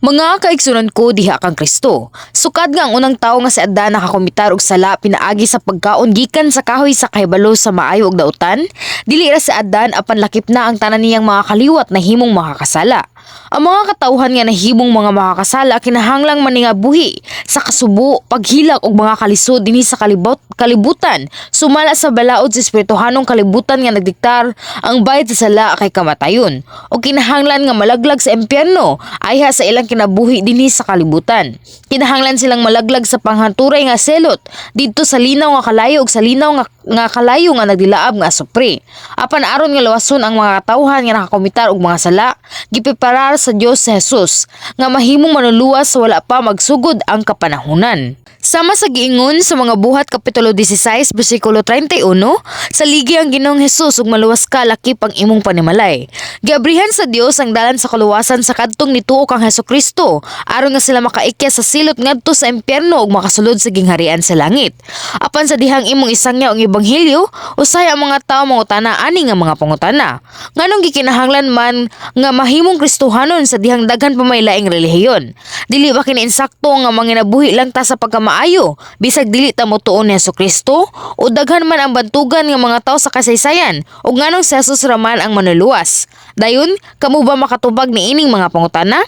Mga kaigsunan ko diha kang Kristo. Sukad nga ang unang tawo nga si Adan nakakomitar og sala pinaagi sa pagkaon gikan sa kahoy sa kahibalo sa maayo ug dautan. Dili ra si Adan apan lakip na ang tanan niyang mga kaliwat na himong makakasala. Ang mga katawhan nga nahimong mga makakasala kinahanglang maningabuhi sa kasubo, paghilak ug mga kalisod dinhi sa kalibutan sumala sa balaod sa espirituhanong kalibutan nga nagdiktar ang bayad sa sala kay kamatayon ug kinahanglan nga malaglag sa impyerno ayha sa ilang kinabuhi dinhi sa kalibutan. Kinahanglan silang malaglag sa panghanturay nga selot didto sa linaw nga kalayo ug sa linaw nga kalayo nga nagdilaab nga asupre. Apan aron nga lawason ang mga katawhan nga nakakomitar og mga sala, gipreparar sa Dios si Jesus nga mahimong manuluwas sa wala pa magsugod ang kapanahunan. Sama sa giingon sa mga buhat kapitulo 16 bersikulo 31, sa ligi ang Ginoong Hesus ug maluwas ka lakip ang imong panimalay. Giabrihan sa Dios ang dalan sa kaluwasan sa kadtong nituo kang Hesukristo aron nga sila makaikya sa silot ngadto sa impyerno ug makasulod sa gingharian sa langit. Apan sa dihang imong isangya ang ebanghelyo, usay ang mga tawo mangutana ani nga mga pangutana. Nganong gikinahanglan man nga mahimong Kristohanon sa dihang daghan pa may laing relihiyon? Dili ba kini insakto nga manginabuhi lang ta sa pagkamaayo bisag dili ta motuon ni Hesukristo o daghan man ang bantugan nga mga tawo sa kasaysayan ug nganong si Jesus raman ang manuluwas? Dayon, kamo ba makatubag ni ining mga pangutana?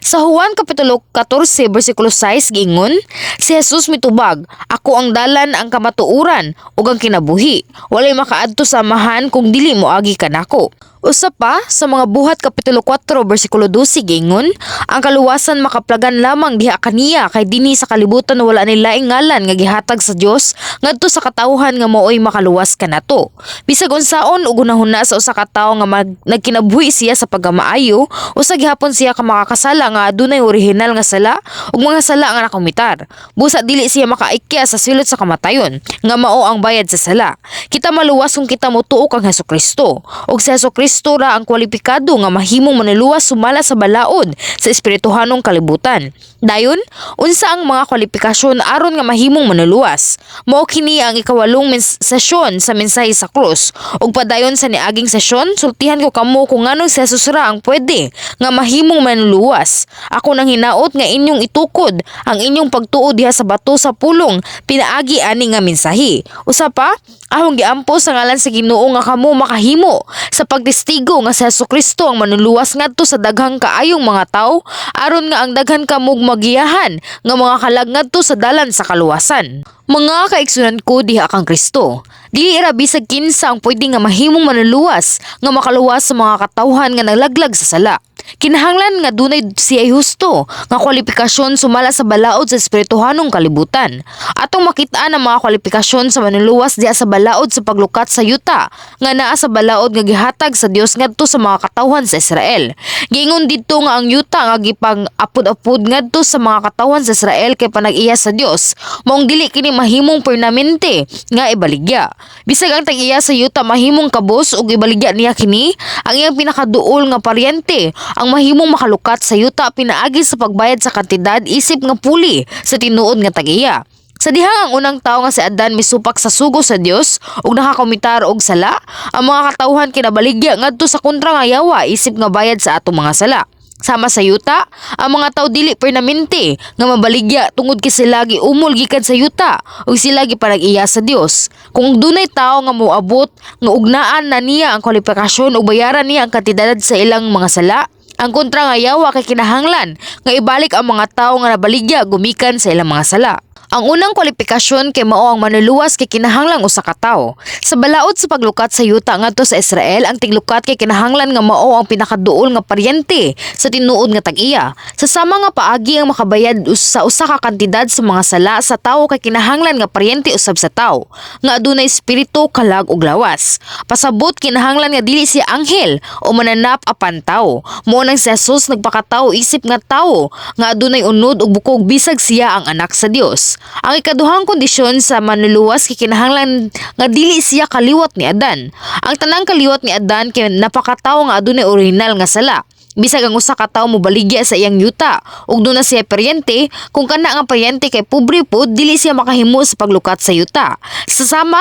Sa Juan kapitulo 14 bersikulo 6 giingon, si Jesus mitubag, "Ako ang dalan, ang kamatuoran ug ang kinabuhi. Walay makaadto sa amahan kung dili moagi kanako." Usa pa sa mga buhat kapitulo 4 bersikulo 12 giingon, "Ang kaluwasan makaplagan lamang diha kaniya kay dinhi sa kalibutan wala ni laing ngalan nga gihatag sa Dios ngadto sa katawhan nga maoy makaluwas kanato." Bisag unsaon ug hunahuna sa usa ka tawo nga nagkinabuhi siya sa pagkamaayo, usa gihapon siya ka makakasala nga adunay orihinal nga sala ug mga sala nga nakomitar. Busa dili siya makaikya sa silot sa kamatayon nga mao ang bayad sa sala. Kita maluwas kung kita motuo kang Hesukristo ug si Hesukristo ra ang kwalipikado nga mahimong manuluwas sumala sa balaod sa espirituhanong kalibutan. Dayon, unsa ang mga kwalifikasyon aron nga mahimong manuluwas? Mao kini ang ikawalong sesyon sa mensahe sa krus. Ug padayon sa niaging sesyon, sultihan ko kamo kung nganong si Jesus ra ang pwede nga mahimong manuluwas. Ako nang hinaot nga inyong itukod ang inyong pagtuo diha sa bato sa pulong pinaagi ani nga mensahe. Usa pa, ahong giampo sa ngalan sa Ginoo nga kamo makahimo sa pagtestigo nga si Hesukristo ang manuluwas ngadto sa daghang kaayong mga tawo aron nga ang daghan kamog magiyahan nga mga kalag ngadto sa dalan sa kaluwasan. Mga kaigsunan ko diha kang Kristo, dili ra bisag kinsa ang pwede nga mahimong manuluwas nga makaluwas sa mga katawhan nga naglaglag sa sala. Kinahanglan nga dunay siya husto nga kwalifikasyon sumala sa balaod sa espirituhanong kalibutan. Atong makitaan ang mga kwalifikasyon sa manuluwas diha sa balaod sa paglukat sa yuta nga naa sa balaod nga gihatag sa Dios ngadto sa mga katawhan sa Israel. Giingon didto nga ang yuta nga gipang-apod-apod ngadto sa mga katawhan sa Israel kay panag-iya sa Dios. Maong dili kini mahimong permanente nga ibaligya. Bisag ang tag-iya sa yuta mahimong kabos ug ibaligya niya kini, ang iyang pinakaduol nga paryente ang mahimong makalukat sa yuta pinaagi sa pagbayad sa kantidad isip nga puli sa tinuod nga tag-iya. Sa dihang ang unang tawo nga si Adan misupak sa sugo sa Dios ug nakakomitar og sala, ang mga katawhan kinabaligya ngadto sa kontra nga yawa isip nga bayad sa atong mga sala. Sama sa yuta, ang mga tawo dili permanente nga mabaligya tungod kay sila giumol gikan sa yuta ug sila gipanag-iya sa Dios. Kung dunay tawo nga moabot nga ugnaan na niya ang kwalifikasyon ug bayaran niya ang kantidad sa ilang mga sala, ang kontra nga yawa kay kinahanglan nga ibalik ang mga tawo nga nabaligya gumikan sa ilang mga sala. Ang unang kwalifikasyon kay mao ang manuluwas kay kinahanglang usa ka tawo. Sa balaod sa paglukat sa yuta ngadto sa Israel, ang tiglukat kay kinahanglan nga mao ang pinakaduol nga paryente sa tinuod nga tag-iya. Sa sama nga paagi ang makabayad sa usa ka kantidad sa mga sala sa tawo kay kinahanglan nga paryente usab sa tawo nga adunay espiritu, kalag ug lawas. Pasabot kinahanglan nga dili siya anghel o mananap apan tawo. Mao nang si Jesus nagpakatawo isip nga tawo nga adunay unod ug bukog bisag siya ang anak sa Dios. Ang ikaduhang kondisyon sa manuluwas kay kinahanglan nga dili siya kaliwat ni Adan. Ang tanang kaliwat ni Adan kay napakatawo nga adunay orihinal nga sala. Bisag ang usa ka tawo mobaligya sa iyang yuta ug doon na siya paryente, kung kana nga paryente kay pobre pod dili siya makahimo sa paglukat sa yuta. Sasama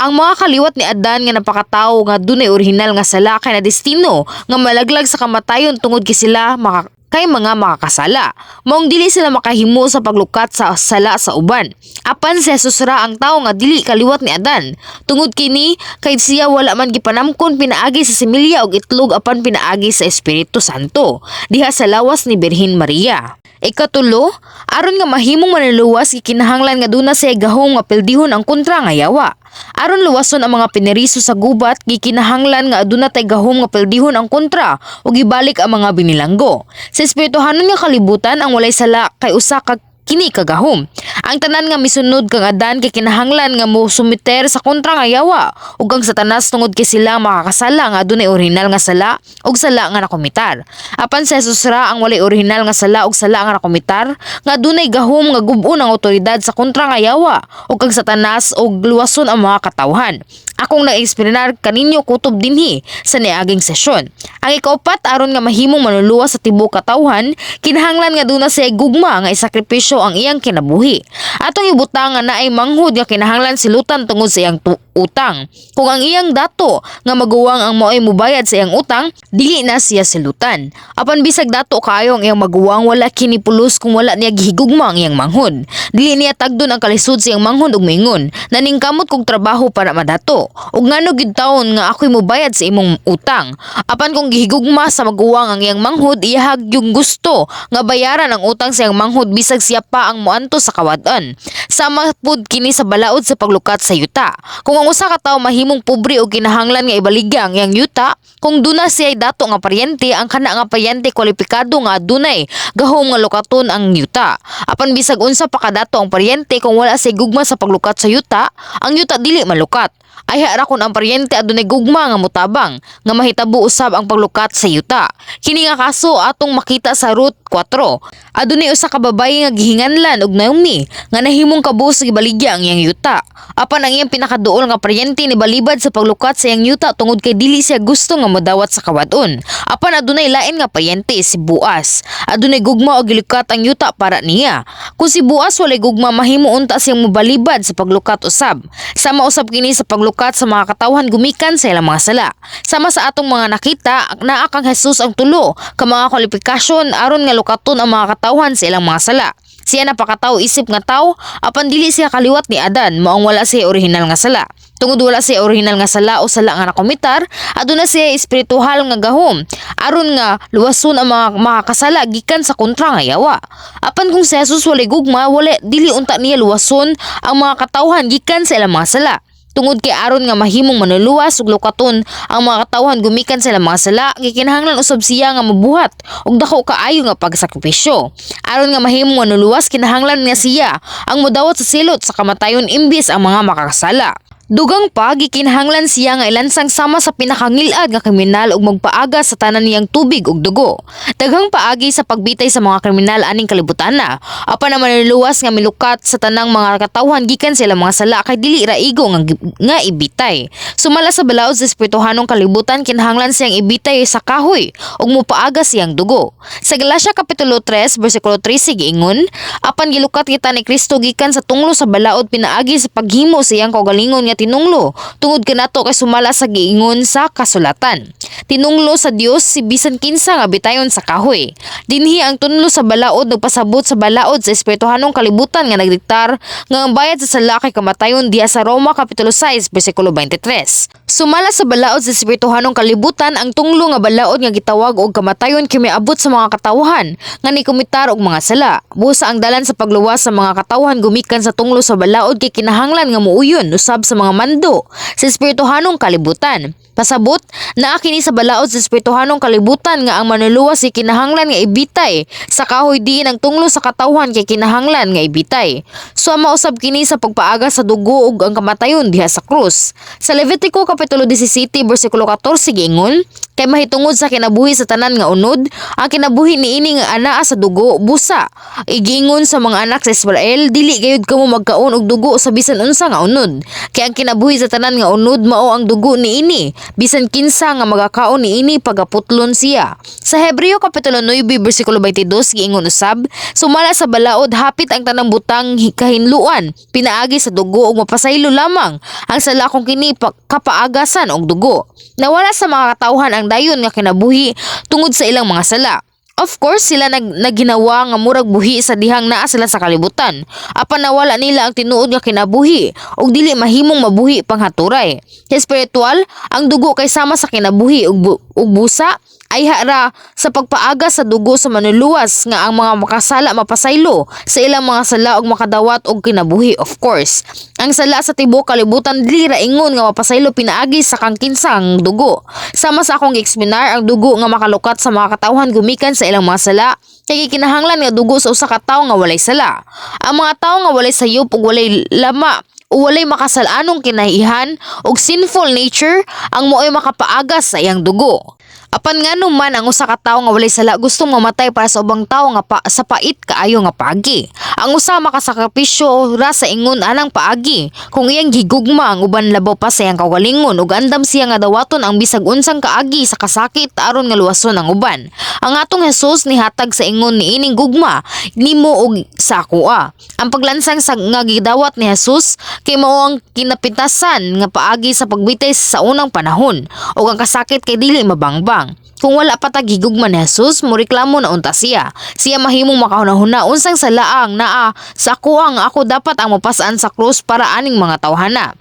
ang mga kaliwat ni Adan nga napakatawo nga dunay orihinal nga sala kay na destino nga malaglag sa kamatayon tungod kay sila kay mga makakasala. Maong dili sila makahimo sa paglukat sa sala sa uban. Apan si Jesus ra ang tawo nga dili kaliwat ni Adan. Tungod kini kay siya wala man gipanamkon pinaagi sa similya og itlog apan pinaagi sa Espiritu Santo diha sa lawas ni Birhen Maria. Ikatulo, aron nga mahimong manluwas gikinahanglan nga duna siya gahom nga pildihon ang kontra nga yawa. Aron luwason ang mga pineriso sa gubat, gikinahanglan nga aduna tay gahom nga pildihon ang kontra ug gibalik ang mga binilanggo. Sa espirituhanon nga kalibutan ang walay sala kay usa ka kini kagahom. Ang tanan nga misunod kang Adan kay kinahanglan nga mo sumiter sa kontra nga yawa ug ang Satanas tungod kay sila makakasala nga adunay orihinal nga sala ug sala nga nakomitar. Apan sa Jesus ra ang walay orihinal nga sala ug sala nga nakomitar nga adunay gahom nga gub-on ang awtoridad sa kontra nga yawa ug kang Satanas ug luwason ang mga katawhan. Akong na-experienar kaninyo kutob dinhi sa niaging sesyon. Ang ikaupat aron nga mahimong manluluwas sa tibuok katawhan, kinahanglan nga duna siya gugma nga isakripisyo ang iyang kinabuhi. Atong ibutang nga naay manghud nga kinahanglan silutan tungod sa iyang utang. Kung ang iyang dato nga maguwang ang moay mubayad sa iyang utang, dili na siya silutan. Apan bisag dato kaayo ang iyang maguwang, wala kini pulos kung wala niya gihigugma ang iyang manghud. Dili niya tagdon ang kalisod sa iyang manghud ug moingon, naningkamot kog trabaho para madato. Ug ngano gid taon nga ako'y mubayad sa imong utang. Apan kung gihigugma sa maguwang ang iyang manghud, iyahag yung gusto nga bayaran ang utang sa iyang manghud bisag siya pa ang moanto sa kawad-an. Sama pud kini sa balaod sa paglukat sa yuta. Kung ang usa ka tawo mahimong pobre o kinahanglan nga ibaligya ang iyang yuta, kung duna siya dato nga paryente, ang kana nga paryente kwalipikado nga adunay gahom nga lukaton ang yuta. Apan bisag unsa pa kadato ang paryente, kung wala siya gugma sa paglukat sa yuta, ang yuta dili malukat. Ay hara kun ang paryente adunay gugma nga mutabang nga mahitabo usab ang paglukat sa yuta. Kini nga kaso atong makita sa Ruth 4. Adunay usa ka babaye nga gihinganlan og Naomi nga nahimong kabuos sa gibaligya ang iyang yuta. Apan ang iyang pinakaduol nga paryente ni balibad sa paglukat sa iyang yuta tungod kay dili siya gusto nga modawat sa kawad-on. Apan adunay lain nga paryente si Boaz. Adunay gugma og gilukat ang yuta para niya. Kung si Boaz walay gugma, mahimo unta siyang mobalibad sa paglukat usab. Sama usab kini sa paglukat sa mga katawhan gumikan sa ilang mga sala. Sama sa atong mga nakita, naa kang Jesus ang tulo ka mga kwalifikasyon aron nga lukaton ang mga katawhan sa ilang mga sala. Siya napakataw isip nga tawo, apan dili siya kaliwat ni Adan, maong wala siya orihinal nga sala. Tungod wala siya orihinal nga sala o sala nga nakomitar, aduna siya espirituhal nga gahom aron nga luwason ang mga makakasala gikan sa kontra nga yawa. Apan kung si Jesus walay gugma, wala dili unta niya luwason ang mga katawhan gikan sa ilang mga sala. Tungod kay aron nga mahimong manluluwas ug lukaton ang mga katawhan gumikan sa ilang mga sala, gikinahanglan usab siya nga mabuhat og dako kaayo nga pagsakripisyo. Aron nga mahimong manluluwas, kinahanglan nga siya ang modawat sa silot sa kamatayon imbis ang mga makakasala. Dugang pa, gikinahanglan siya nga ilansang sama sa pinakangilad nga kriminal ug magpaaga sa tanan niyang tubig ug dugo. Daghang paagi sa pagbitay sa mga kriminal aning kalibutan na. Apan naman niluwas nga milukat sa tanang mga katawhan gikan sila mga sala kay dili ra igo nga ibitay. Sumala sa balaod sa espirituhanong kalibutan, kinahanglan siyang ibitay sa kahoy ug mopaaga siyang dugo. Sa Galacia kapitulo 3 bersikulo 3 giingon, apan gilukat kita ni Kristo gikan sa tunglo sa balaod pinaagi sa paghimo sa iyang kaugalingon nga tinunglo tungod kanato kay sumala sa giingon sa kasulatan. Tinunglo sa Dios si bisan kinsa nga bitayon sa kahoy. Dinhi ang tunlo sa balaod nagpasabot sa balaod sa espirituhanong kalibutan nga nagdiktar nga ang bayad sa sala kay kamatayon diha sa Roma kapitulo 6 bersikulo 23. Sumala sa balaod sa espirituhanong kalibutan, ang tunglo nga balaod nga gitawag og kamatayon kay miabot sa mga katawhan nga nikumitar og mga sala. Busa ang dalan sa pagluwas sa mga katawhan gumikan sa tunglo sa balaod kay kinahanglan nga muuyon usab sa mga mando sa espirituhanong kalibutan. Pasabot naa kini sa balaod sa espirituhanong kalibutan nga ang manluluwas si kinahanglan nga ibitay sa kahoy diin ang tunglo sa katawhan kay kinahanglan nga ibitay. So mausab kini sa pagpaaga sa dugo ug ang kamatayon diha sa krus. Sa Levitico kapitulo 17 bersikulo 14 giingon, kay mahitungod sa kinabuhi sa tanan nga unod, ang kinabuhi niini nga anaa sa dugo busa. Igingon sa mga anak sa Israel, dili gayud kamo magkaon og dugo sa bisan unsa nga unod. Kay ang kinabuhi sa tanan nga unod mao ang dugo niini, bisan kinsa nga magakaon niini pagaputlon siya. Sa Hebreo kapitulo 9 bersikulo 22 giingon usab, sumala sa balaod hapit ang tanang butang kahinluan, pinaagi sa dugo ug mapasaylo lamang ang sala kung kini kapaagasan og dugo. Nawala sa mga katawhan ang dayon nga kinabuhi tungod sa ilang mga sala. Of course, sila nagginawa nga murag buhi sa dihang naa sila sa kalibutan. Apan nawala nila ang tinuod nga kinabuhi ug dili mahimong mabuhi panghaturay. Sa espiritual, ang dugo kay sama sa kinabuhi ug busa ay hara sa pagpaaga sa dugo sa manuluwas nga ang mga makasala mapasaylo sa ilang mga sala ug makadawat og kinabuhi. Of course, ang sala sa tibuok kalibutan dili ra ingon nga mapasaylo pinaagi sa kangkinsang dugo. Sama sa akong examinar, ang dugo nga makalukat sa mga katawhan gumikan sa ilang mga sala kay kinahanglan nga dugo sa usa ka tawo nga walay sala. Ang mga tawo nga walay sayop ug walay lama o walay makasalanong kinaihan ug sinful nature ang mo'y makapaagas sa iyang dugo. Apan nga naman ang usa ka tawo nga walay sala gustong mamatay para sa ubang tawo nga sa pait kaayo nga paagi. Ang usa makasakripisyo ra sa ingon anang paagi kung iyang gigugma ang uban labaw pa sa iyang kagalingon ug andam siya nga dawaton ang bisag unsang kaagi sa kasakit aron nga luwason ang uban. Ang atong Hesus nihatag sa ingon niining gugma nimo ug sa akoa. Ang paglansang sa nga gidawat ni Hesus kay mao ang kinapitasan nga paagi sa pagbitay sa unang panahon ug ang kasakit kay dili mabangbang. Kung wala pa tagigugma ni Jesus, moreklamo na unta siya. Siya mahimong makahuna-huna unsang salaang naa sa ako ang ako dapat ang mapasaan sa krus para aning mga tawhana.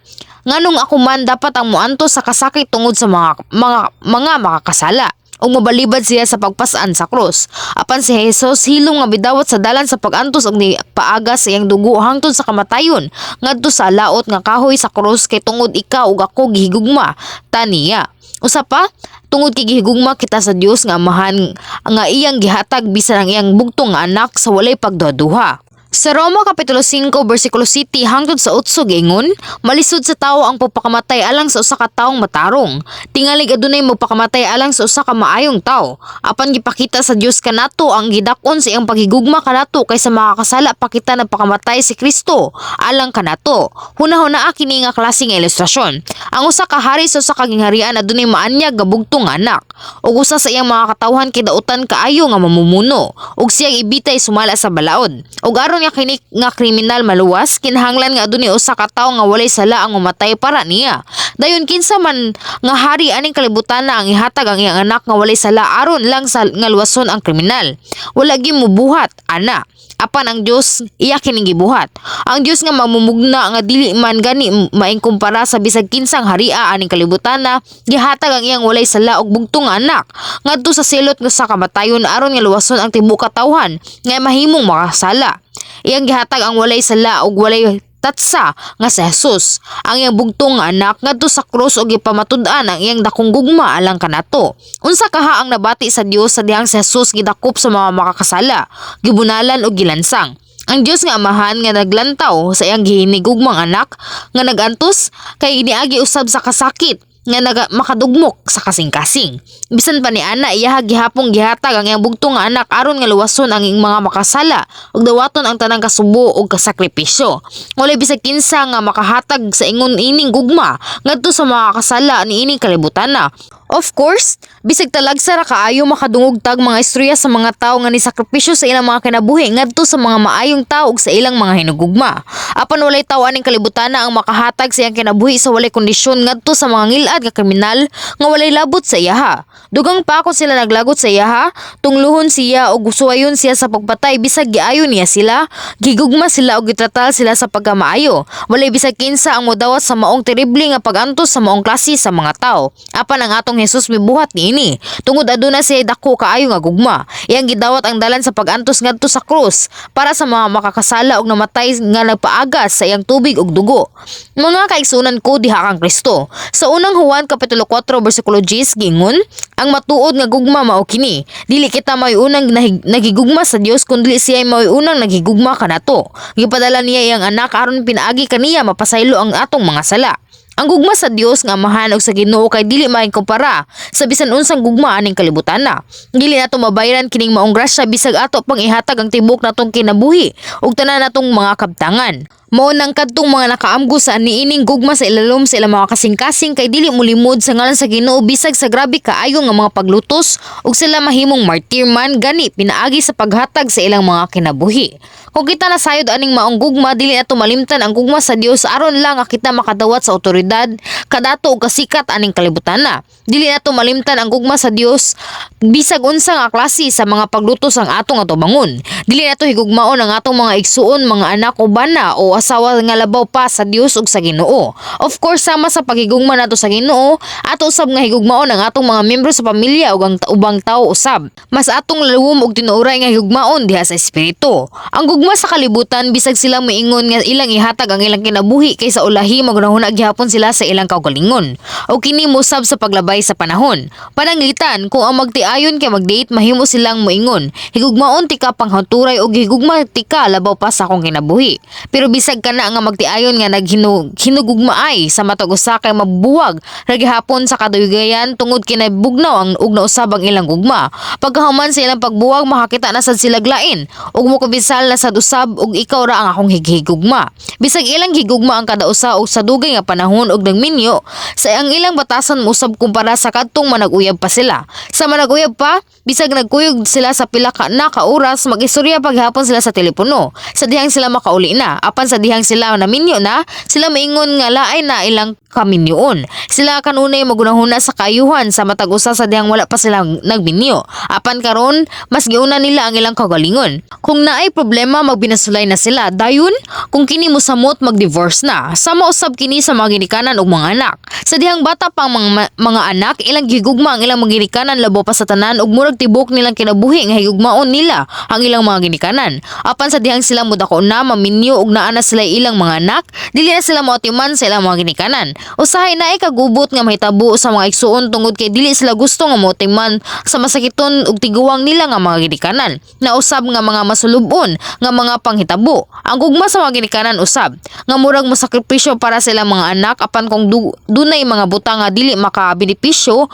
Nganong ako man dapat ang muantos sa kasakit tungod sa mga makakasala ug mabalibad siya sa pagpasaan sa krus. Apan si Jesus hilong nga bidawat sa dalan sa pagantos og ni paaga sa iyang dugo hangtod sa kamatayon ngadto sa laot nga kahoy sa krus kay tungod ikaw ug ako gihigugma taniya. Usa pa, tungod kay gihigugma kita sa Dios nga amahan nga iyang gihatag bisan ang iyang bugtong nga anak sa walay pagduha-duha. Sa Roma Kapitulo 5 versikulo 7 hangtod sa 8 giingon, malisod sa tawo ang pagpakamatay alang sa usa ka tawong matarong. Tingalig adunay magpakamatay alang sa usa ka maayong tawo. Apan gipakita sa Dios kanato ang gidakon sa iyang paghigugma kanato kaysa makakasala pa kita nagpakamatay si Kristo alang kanato. Hunahuna kini nga klase nga ilustrasyon. Ang usa ka hari sa usa ka gingharian adunay maanyag nga bugtong nga anak. Ug usa sa iyang mga katawhan kay dautan kaayo nga mamumuno ug siyang ibitay sumala sa balaod. Ug aron nga kini nga kriminal maluwas, kinahanglan nga adunay usa ka tawo nga walay sala ang mamatay para niya. Dayon kinsa man nga hari aning kalibutan na ang ihatag ang iyang anak nga walay sala aron lang sa nga luwason ang kriminal. Wala gyud mobuhat ana. Apan ang Dios iya kining gibuhat. Ang Dios nga mamumugna nga dili man gani maing kumpara sa bisag kinsang haria aning kalibutan na gihatag ang iyang walay sala og bugtong nga anak ngadto sa silot nga sa kamatayon aron nga luwason ang tibuok katawhan nga mahimong makasala. Iyang gihatag ang walay sala ug walay tatsa nga si Jesus, ang iyang bugtong nga anak ngadto sa krus ug gipamatud-an ang iyang dakong gugma alang kanato. Unsa kaha ang nabati sa Dios sa dihang si Jesus gidakop sa mga makakasala, gibunalan ug gilansang. Ang Dios nga amahan nga naglantaw sa iyang gihinigugmang anak nga nagantos kay iniagi usab sa kasakit nga makadugmok sa kasing-kasing. Bisan pa ni ana iya gihapong gihatag ang iyang bugtong nga anak aron nga luwason ang mga makasala ug dawaton ang tanang kasubo ug kasakripisyo. Walay bisag kinsa nga makahatag sa ingon ining gugma ngadto sa mga kasala niining kalibutan na. Of course, bisag talagsa ra kaayo makadungog tag mga istorya sa mga tawo nga nisakripisyo sa ilang mga kinabuhi ngadto sa mga maayong tawo ug sa ilang mga hinugugma. Apan walay tawo aning kalibutan na ang makahatag sa iyang kinabuhi sa walay kondisyon ngadto sa mga ngilad nga kriminal nga walay labot sa iyaha. Dugang pa ako sila naglagot sa iyaha, tungluhon siya ug suwayon siya sa pagpatay bisag giayo niya sila, gigugma sila ug gitratal sila sa pagkamaayo. Walay bisag kinsa ang modawat sa maong terrible nga pagantos sa maong klase sa mga tawo. Apan ang atong Jesus mibuhat niini. Tungod aduna siya dako kaayo nga gugma. Iyang gidawat ang dalan sa pagantos ngadto sa krus para sa mga makakasala ug namatay nga nagpaagas sa iyang tubig ug dugo. Mga kaigsunan ko diha kang Kristo. Sa unang Juan Kapitulo 4 versikulo 10 gingon, ang matuod nga gugma mao kini. Dili kita may unang nagigugma sa Dios kundi siya may unang nagigugma kanato. Gipadala niya iyang anak aron pinaagi kaniya mapasaylo ang atong mga sala. Ang gugma sa Dios nga amahan og sa Ginoo kay dili maing kumpara sa bisan unsang gugma aning kalibutan na. Dili nato mabayaran kining maong grasya bisag ato pang ihatag ang tibok natong kinabuhi ug tanan natong mga kabtangan. Mao nang kadtong mga nakaamgo sa niining gugma sa ilalom sa ilang mga kasing-kasing kay dili mulimod sa ngalan sa Ginoo bisag sa grabe kaayo nga mga paglutos ug sila mahimong martir man gani pinaagi sa paghatag sa ilang mga kinabuhi. Kung kita nasayod aning maong gugma dili nato malimtan ang gugma sa Dios aron lang nga kita makadawat sa otoridad kadato ug kasikat aning kalibutan na. Dili nato malimtan ang gugma sa Dios bisag unsa nga klase sa mga paglutos ang atong atubangon. Dili nato higugmaon ang atong mga igsuon, mga anak o bana o asawa nga labaw pa sa Dios ug sa Ginoo. Of course, sama sa paghigugma nato sa Ginoo, ato usab nga higugmaon ang atong mga miyembro sa pamilya ug ang ubang tawo usab. Mas atong laluom og tinuoray nga higugmaon diha sa espiritu. Ang gugma sa kalibutan bisag sila moingon nga ilang ihatag ang ilang kinabuhi kaysa ulahi magunahuna gihapon sila sa ilang kaugalingon. O kini musab sa paglabay sa panahon. Pananglitan kung ang magtiayon kay mag-date mahimo silang moingon. Higugmaon tika panghaturay og higugma tika labaw pa sa akong kinabuhi. Pero bisag kana nga magtiayon nga hinugugmaay sa matag usa kay mabuwag ra gihapon sa kadugayan tungod kinabugnaw ang ug nausab ang ilang gugma. Pagkahuman sa ilang pagbuwag makakita na sad sila glain ug mokabisal na sad usab ug ikaw ra ang akong higugma. Bisag ilang higugma ang kada usa og sa dugay nga panahon og nagminyo sa ang ilang batasan musab kumpara sa kadtong manag-uyab pa sila. Sa manag-uyab pa, bisag nagkuyog sila sa pila na ka oras, mag-istorya paghapon sila sa telepono. Sa dihang sila makauli na, apan sa dihang sila naminyo na, sila maingon nga laay na ilang kaminyoon. Sila kanunay magunahuna sa kayuhan sa matag usa sa dihang wala pa sila nagminyo. Apan karon, mas giuna nila ang ilang kagalingon. Kung naay problema, magbinasulay na sila. Dayon, kung kini mosamot, mag-divorce na. Sama usab kini sa mga ginikanan ug mga anak. Sa dihang bata pang mga anak, ilang gigugma ang ilang mga ginikanan labo pa sa tanan ug murag tibok nilang kinabuhi nga higugmaon nila ang ilang mga ginikanan. Apan sa dihang sila mudako na maminyo ug naa na sila ilang mga anak, dili na sila moatiman sa ilang mga ginikanan. Usahay na kagubot nga mahitabo sa mga igsuon tungod kay dili sila gusto nga moatiman sa masakiton ug tiguwang nila nga mga ginikanan. Na usab nga mga masulubon nga mga panghitabo. Ang gugma sa mga ginikanan usab nga murag mosakripisyo para sa ilang mga anak apan kung dunay mga butang nga dili makabenepisyo,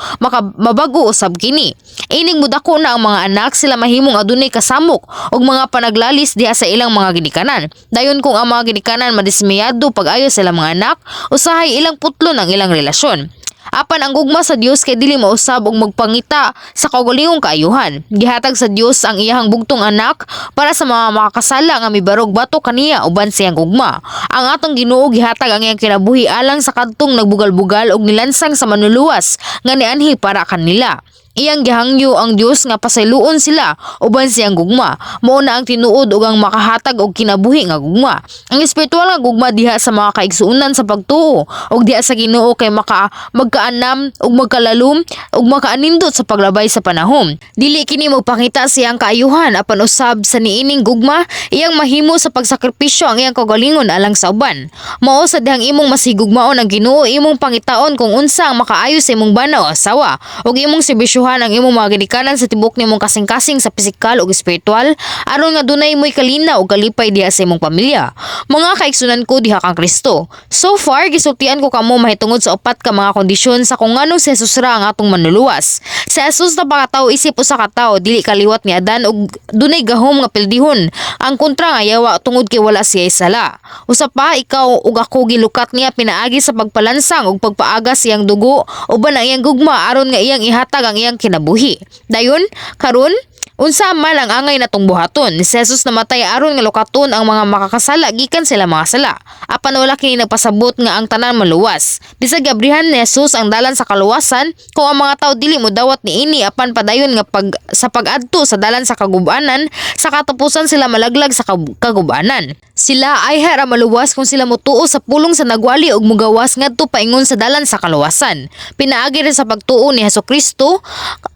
mabago usab kini. Ining mudako na ang mga anak, sila mahimong adunay kasamok ug mga panaglalis diha sa ilang mga ginikanan. Dayon kung ang mga ginikanan madismayado pag-ayo sa ilang mga anak, usahay ilang putlon ang ilang relasyon. Apan ang gugma sa Dios kay dili mausab og magpangita sa kaugalingong kaayuhan. Gihatag sa Dios ang iyahang bugtong anak para sa mga makakasala nga mibarog bato kaniya uban siyang gugma. Ang atong Ginoo gihatag ang iyang kinabuhi alang sa kadtong nagbugal-bugal og nilansang sa manluluwas nga nianhi para kanila. Iyang gihangyo ang Dios nga pasayloon sila uban siyang gugma. Mao na ang tinuod ug ang makahatag og kinabuhi nga gugma. Ang espiritual nga gugma diha sa mga kaigsuonan sa pagtuo ug diha sa Ginoo kay magkaanam ug magkalalom ug makaanindot sa paglabay sa panahon. Dili kini magpakita siyang kaayuhan apan usab sa niining gugma iyang mahimo sa pagsakripisyo ang iyang kaugalingon alang sa uban. Mao sa dihang imong masigugmaon ang Ginoo imong pangitaon kung unsa ang makaayo sa imong bana o asawa ug imong serbisyo ang imong mga ginikanan sa tibok nimong kasing-kasing sa pisikal ug espiritual aron nga dunay moy kalinaw ug kalipay diha sa imong pamilya. Mga kaigsunan ko diha kang Kristo. So far gisultian ko kamo mahitungod sa upat ka mga kondisyon sa kung nganong si Jesus ra ang atong manluluwas. Si Jesus na pakatawo isip usa ka tawo dili kaliwat ni Adan ug dunay gahom nga pildihon. Ang kontra nga yawa tungod kay wala siya sala. Usa pa ikaw ug ako gilukat niya pinaagi sa pagpalansang ug pagpaagas iyang dugo uban ang iyang gugma aron nga iyang ihatag ang iyang kinabuhi. Dayon, karon, unsa man ang angay natong buhaton. Si Jesus namatay aron nga lukaton ang mga makakasala gikan sila mga sala. Apan wala kini nagpasabot nga ang tanan maluwas. Bisag gabrihan ni Jesus ang dalan sa kaluwasan kung ang mga tao dili mo dawat niini apan padayon nga sa pag-adto sa dalan sa kagubanan sa katapusan sila malaglag sa kagubanan. Sila ay hara maluwas kung sila motuo sa pulong sa nagwali ug mugawas ngadto paingon sa dalan sa kaluwasan. Pinaagi rin sa pagtuo ni Hesukristo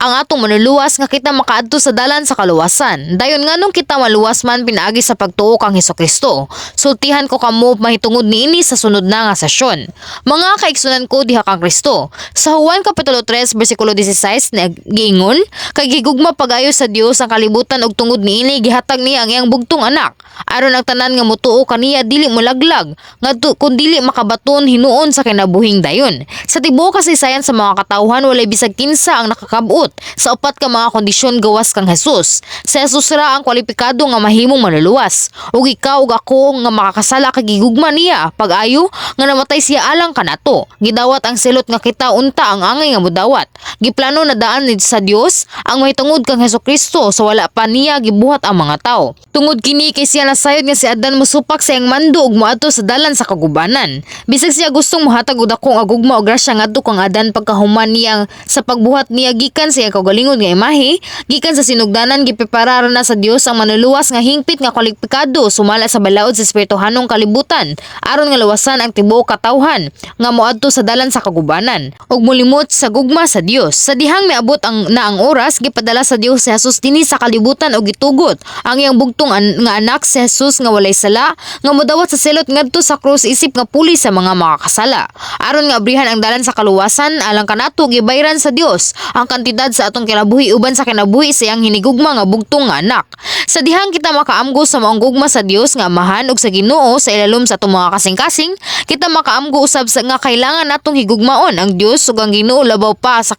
ang atong manluluwas nga kita makaadto sa dalan sa kaluwasan. Dayon nganong kita maluwas man pinaagi sa pagtuo kang Hesukristo. Sultihan ko kamo mahitungod niini sa sunod na nga sesyon. Mga kaigsunan ko diha kang Kristo. Sa Juan kapitulo 3 bersikulo 16 giingon, kay gigugma pag-ayo sa Dios ang kalibutan ug tungod niini gihatag niya ang iyang bugtong anak aron ang tanan nga motuo kaniya dili molaglag ngadto kun dili makabaton hinuon sa kinabuhing dayon. Sa tibuok kasaysayan sa mga katawhan walay bisag kinsa ang nakakabot sa upat ka mga kondisyon gawas kang Jesus. Si Jesus ra ang kwalipikado nga mahimong manluluwas ug ikaw ug ako nga makakasala kay gigugma niya pag-ayo nga namatay siya alang kanato. Gidawat ang silot nga kita unta ang angay nga mudawat. Giplano na daan ni sa Dios ang mahitungod kang Hesukristo sa wala pa niya gibuhat ang mga tao. Tungod kini kay siya nasayod nga si Adan mosupak sa iyang mando ug moadto sa dalan sa kagubanan. Bisag siya gustong mohatag og dakong agugma og grasya ngadto kang Adan pagkahuman niya sa pagbuhat niya gikan sa iyang kaugalingon nga imahe, gikan sa sinugdanan gipreparar na sa Dios ang manluluwas nga hingpit nga kwalipikado sumala sa balaod sa espirituhanong kalibutan aron nga luwasan ang tibuok katawhan nga moadto sa dalan sa kagubanan ug molimot sa gugma sa Dios. Sa dihang miabot ang oras gipadala sa Dios si Jesus dinhi sa kalibutan og gitugot ang iyang bugtong nga anak si Jesus nga walay sala nga modawat sa selot ngadto sa krus isip nga puli sa mga makakasala aron nga abrihan ang dalan sa kaluwasan alang kanato gibayran sa Dios ang kantidad sa atong kinabuhi uban sa kinabuhi sa iyang hinigugma nga bugtong nga anak. Sa dihang kita makaamgo sa maong gugma sa Dios nga amahan ug sa Ginoo sa ilalom sa atong mga kasing-kasing, kita makaamgo usab sa nga kailangan natong higugmaon ang Dios ug ang Ginoo labaw pa sa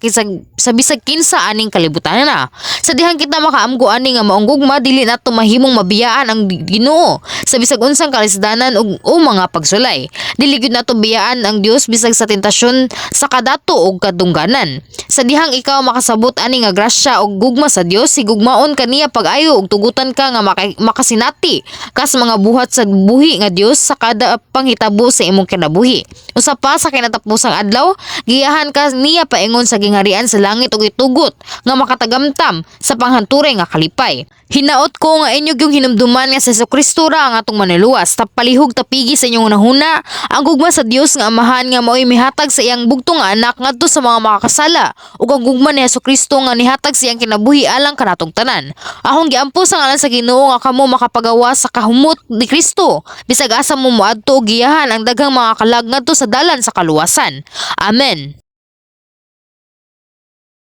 bisag kinsa aning kalibutan na. Sa dihang kita makaamgo ani nga maong gugma dili nato mahimong mabiyaan ang Ginoo sa bisag unsang kalisdanan ug o mga pagsulay. Dili gyud nato biyaan ang Dios bisag sa tentasyon sa kadato ug kadungganan. Sa dihang ikaw makasabot ani nga grasya ug gugma sa Dios, higugmaon kaniya pag-ayo ug tugutan ka nga makasinati kas mga buhat sa buhi nga Dios sa kada panghitabo sa imong kinabuhi. Usa pa sa kinatapusang adlaw, giyahan ka niya paingon sa gingharian sa langit ug itugot nga makatagamtam sa panghanturay nga kalipay. Hinaot ko nga inyo yung hinumduman nga sa Jesucristo ra ang atong manluwas. Tapalihog tapigi sa inyong nahuna ang gugma sa Dios nga amahan nga mao'y mihatag sa iyang bugtong nga anak ngadto sa mga makakasala ug ang gugma ni Jesucristo nga nihatag sa iyang kinabuhi alang kanatong tanan. Ahong giampo sa ngalan sa Ginoo nga kamo makapagawa sa kahumot ni Kristo bisag asa mo moadto og giyahan ang daghang mga kalag ngadto sa dalan sa kaluwasan. Amen.